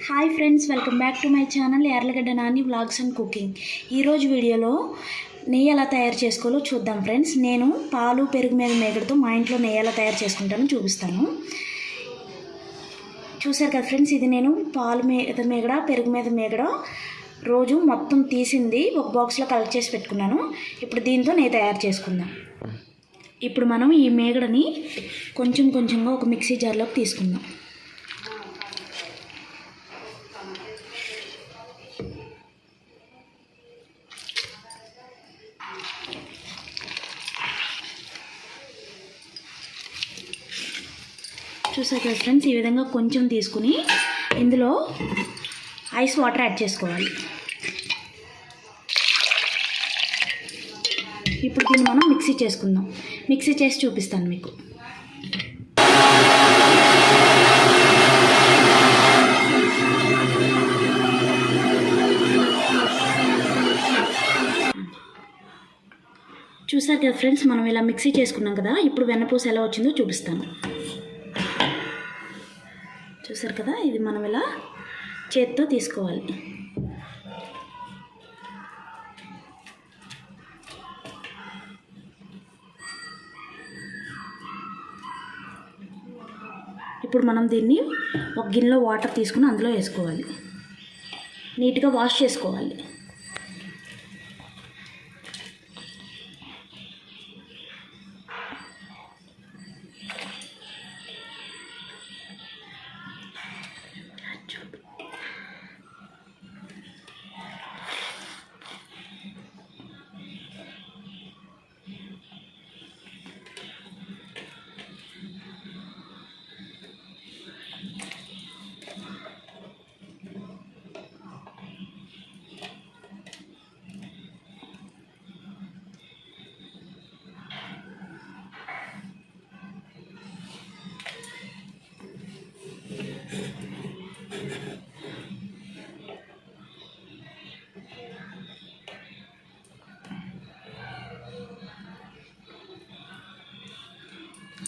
Hi friends, welcome back to my channel Yarlagadda Nani vlogs and cooking. ఈరోజు వీడియోలో నెయ్యి ఎలా తయారు చేసుకోవాలో చూద్దాం ఫ్రెండ్స్. నేను పాలు పెరుగు మీద మేగడతో మా ఇంట్లో నెయ్యి ఎలా తయారు చేసుకుంటానో చూపిస్తాను. చూసారు కదా ఫ్రెండ్స్, ఇది నేను పాలు మీద మేగడ పెరుగు మీద మేగడ రోజు మొత్తం తీసింది ఒక బాక్స్లో కలెక్ట్ చేసి పెట్టుకున్నాను. ఇప్పుడు దీంతో నెయ్యి తయారు చేసుకుందాం. ఇప్పుడు మనం ఈ మేగడని కొంచెం కొంచెంగా ఒక మిక్సీ జార్లోకి తీసుకుందాం. చూసారు కదా ఫ్రెండ్స్, ఈ విధంగా కొంచెం తీసుకుని ఇందులో ఐస్ వాటర్ యాడ్ చేసుకోవాలి. ఇప్పుడు దీన్ని మనం మిక్సీ చేసుకుందాం. మిక్సీ చేసి చూపిస్తాను మీకు. చూసారు కదా ఫ్రెండ్స్, మనం ఇలా మిక్సీ చేసుకున్నాం కదా. ఇప్పుడు వెన్నపూస ఎలా వచ్చిందో చూపిస్తాను. చూసారు కదా, ఇది మనం ఇలా చేత్తో తీసుకోవాలి. ఇప్పుడు మనం దీన్ని ఒక గిన్నెలో వాటర్ తీసుకుని అందులో వేసుకోవాలి. నీట్గా వాష్ చేసుకోవాలి.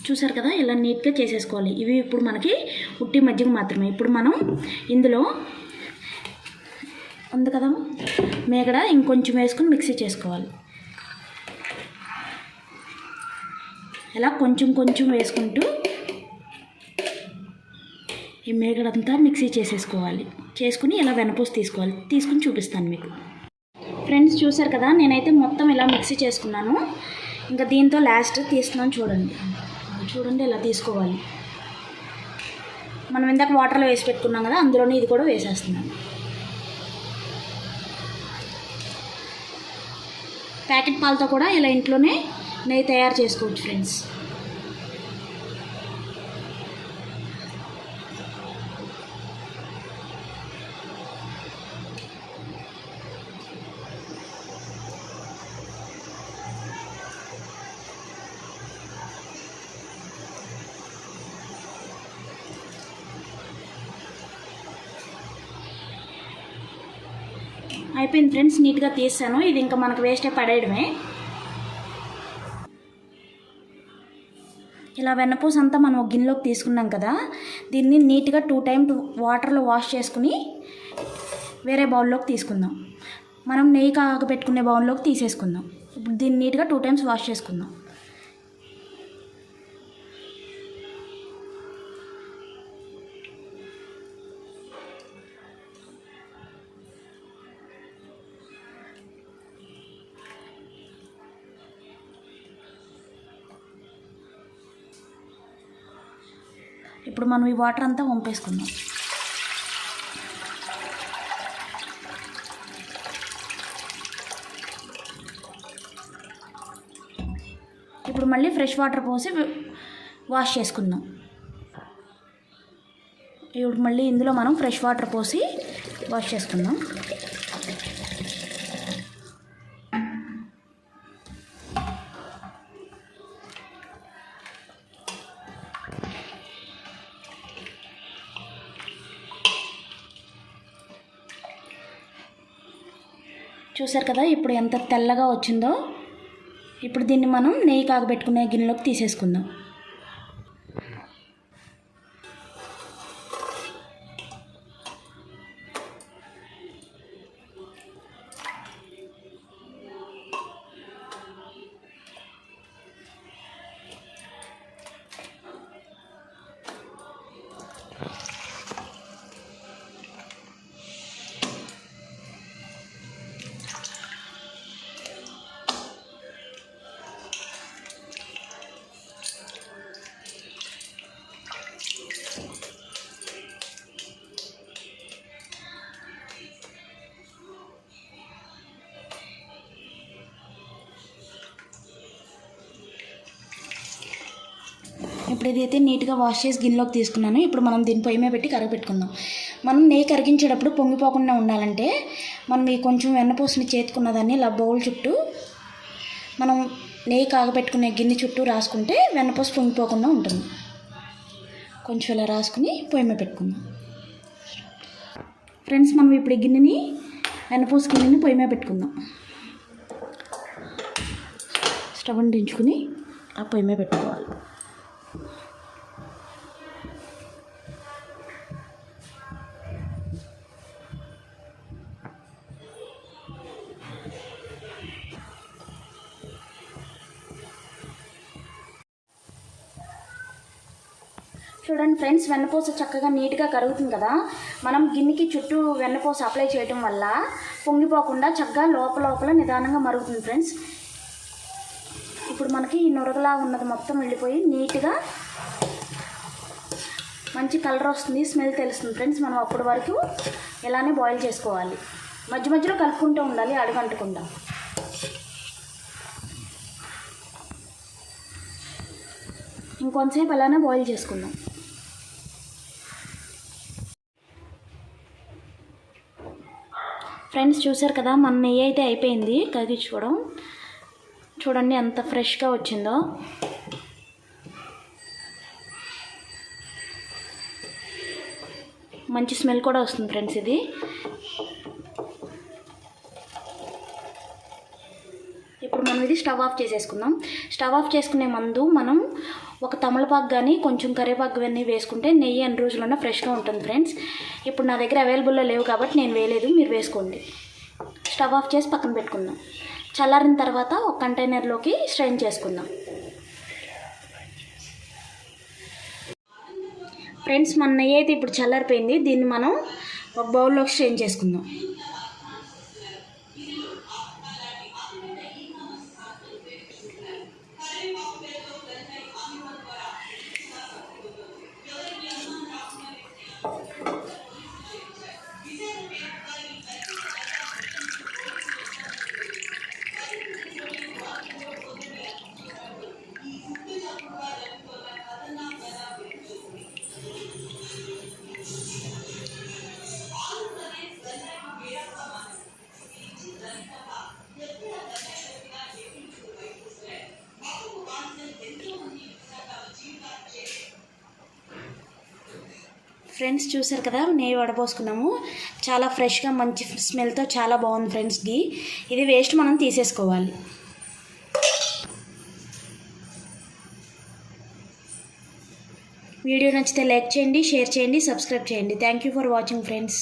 చూసారు కదా, ఇలా నీట్గా చేసేసుకోవాలి. ఇవి ఇప్పుడు మనకి ఉట్టి మజ్జిగ మాత్రమే. ఇప్పుడు మనం ఇందులో ఉంది కదా మేగడ, ఇంకొంచెం వేసుకుని మిక్సీ చేసుకోవాలి. ఇలా కొంచెం కొంచెం వేసుకుంటూ ఈ మేగడంతా మిక్సీ చేసేసుకోవాలి. చేసుకుని ఇలా వెనపూసి తీసుకోవాలి. తీసుకుని చూపిస్తాను మీకు. ఫ్రెండ్స్ చూసారు కదా, నేనైతే మొత్తం ఇలా మిక్సీ చేసుకున్నాను. ఇంకా దీంతో లాస్ట్ తీస్తున్నాను. చూడండి ఇలా తీసుకోవాలి. మనం ఇందాక వాటర్లో వేసి పెట్టుకున్నాం కదా, అందులోనే ఇది కూడా వేసేస్తున్నాను. ప్యాకెట్ పాలతో కూడా ఇలా ఇంట్లోనే నెయ్యి తయారు చేసుకోవచ్చు ఫ్రెండ్స్. అయిపోయింది ఫ్రెండ్స్, నీట్గా తీసాను. ఇది ఇంకా మనకు వేస్ట్ పడేయడమే. ఇలా వెన్నపూస అంతా మనం ఒక గిన్నెలోకి తీసుకున్నాం కదా, దీన్ని నీట్గా 2 times వాటర్లో వాష్ చేసుకుని వేరే బౌల్లోకి తీసుకుందాం. మనం నెయ్యి కాగబెట్టుకునే బౌల్లోకి తీసేసుకుందాం. ఇప్పుడు దీన్ని నీట్గా 2 times వాష్ చేసుకుందాం. ఇప్పుడు మనం ఈ వాటర్ అంతా వంపేసుకుందాం. ఇప్పుడు మళ్ళీ ఫ్రెష్ వాటర్ పోసి వాష్ చేసుకుందాం. ఇప్పుడు మళ్ళీ ఇందులో మనం ఫ్రెష్ వాటర్ పోసి వాష్ చేసుకుందాం. చూసారు కదా, ఇప్పుడు ఎంత తెల్లగా వచ్చిందో. ఇప్పుడు దీన్ని మనం నెయ్యి కాగబెట్టుకునే గిన్నెలోకి తీసేసుకుందాం. ఇప్పుడు ఇదైతే నీట్గా వాష్ చేసి గిన్నెలోకి తీసుకున్నాను. ఇప్పుడు మనం దీని పొయ్యి మీద పెట్టి కరగపెట్టుకుందాం. మనం నెయ్యి కరిగించేటప్పుడు పొంగిపోకుండా ఉండాలంటే మనం ఈ కొంచెం వెన్నపూసని చేతుకున్న దాన్ని ఇలా బౌల్ చుట్టూ మనం నెయ్యి కాగపెట్టుకునే గిన్నె చుట్టూ రాసుకుంటే వెన్నపూస పొంగిపోకుండా ఉంటుంది. కొంచెం ఇలా రాసుకుని పొయ్యి మీద పెట్టుకుందాం. ఫ్రెండ్స్, మనం ఇప్పుడు ఈ గిన్నెని వెన్నపూస గిన్నెని పొయ్యి మీద పెట్టుకుందాం. స్టవ్ అంటించుకుని ఆ పొయ్యి మీద పెట్టుకోవాలి. చూడండి ఫ్రెండ్స్, వెన్నపూస చక్కగా నీట్గా కరుగుతుంది కదా. మనం గిన్నెకి చుట్టూ వెన్నపూస అప్లై చేయడం వల్ల పొంగిపోకుండా చక్కగా లోపల నిదానంగా మరుగుతుంది ఫ్రెండ్స్. ఇప్పుడు మనకి ఈ నురగలా ఉన్నది మొత్తం వెళ్ళిపోయి నీట్గా మంచి కలర్ వస్తుంది, స్మెల్ తెలుస్తుంది ఫ్రెండ్స్. మనం అప్పటి వరకు ఇలానే బాయిల్ చేసుకోవాలి. మధ్య మధ్యలో కలుపుకుంటూ ఉండాలి, అడుగంటకుండా. ఇంకొంతసేపు అలానే బాయిల్ చేసుకుందాం. ఫ్రెండ్స్, చూసారు కదా, మన నెయ్యి అయితే అయిపోయింది కరిగించుకోవడం. చూడండి ఎంత ఫ్రెష్గా వచ్చిందో. మంచి స్మెల్ కూడా వస్తుంది ఫ్రెండ్స్. ఇది ఇప్పుడు మనం ఇది స్టవ్ ఆఫ్ చేసేసుకుందాం. స్టవ్ ఆఫ్ చేసుకునే ముందు మనం ఒక తమలపాకు కానీ కొంచెం కరివేపాకు కానీ వేసుకుంటే నెయ్యి ఎన్ని రోజులన్నా ఫ్రెష్గా ఉంటుంది ఫ్రెండ్స్. ఇప్పుడు నా దగ్గర అవైలబుల్లో లేవు కాబట్టి నేను వేయలేదు, మీరు వేసుకోండి. స్టవ్ ఆఫ్ చేసి పక్కన పెట్టుకుందాం. చల్లారిన తర్వాత ఒక కంటైనర్లోకి స్ట్రెయిన్ చేసుకుందాం. ఫ్రెండ్స్, మన నెయ్యి అయితే ఇప్పుడు చల్లారిపోయింది. దీన్ని మనం ఒక బౌల్లోకి స్ట్రెయిన్ చేసుకుందాం. ఫ్రెండ్స్, చూసారు కదా, నెయ్యి వడపోసుకున్నాము. చాలా ఫ్రెష్గా మంచి స్మెల్తో చాలా బాగుంది ఫ్రెండ్స్. గీ ఇది వేస్ట్ మనం తీసేసుకోవాలి. వీడియో నచ్చితే లైక్ చేయండి, షేర్ చేయండి, సబ్స్క్రైబ్ చేయండి. Thank you for watching friends.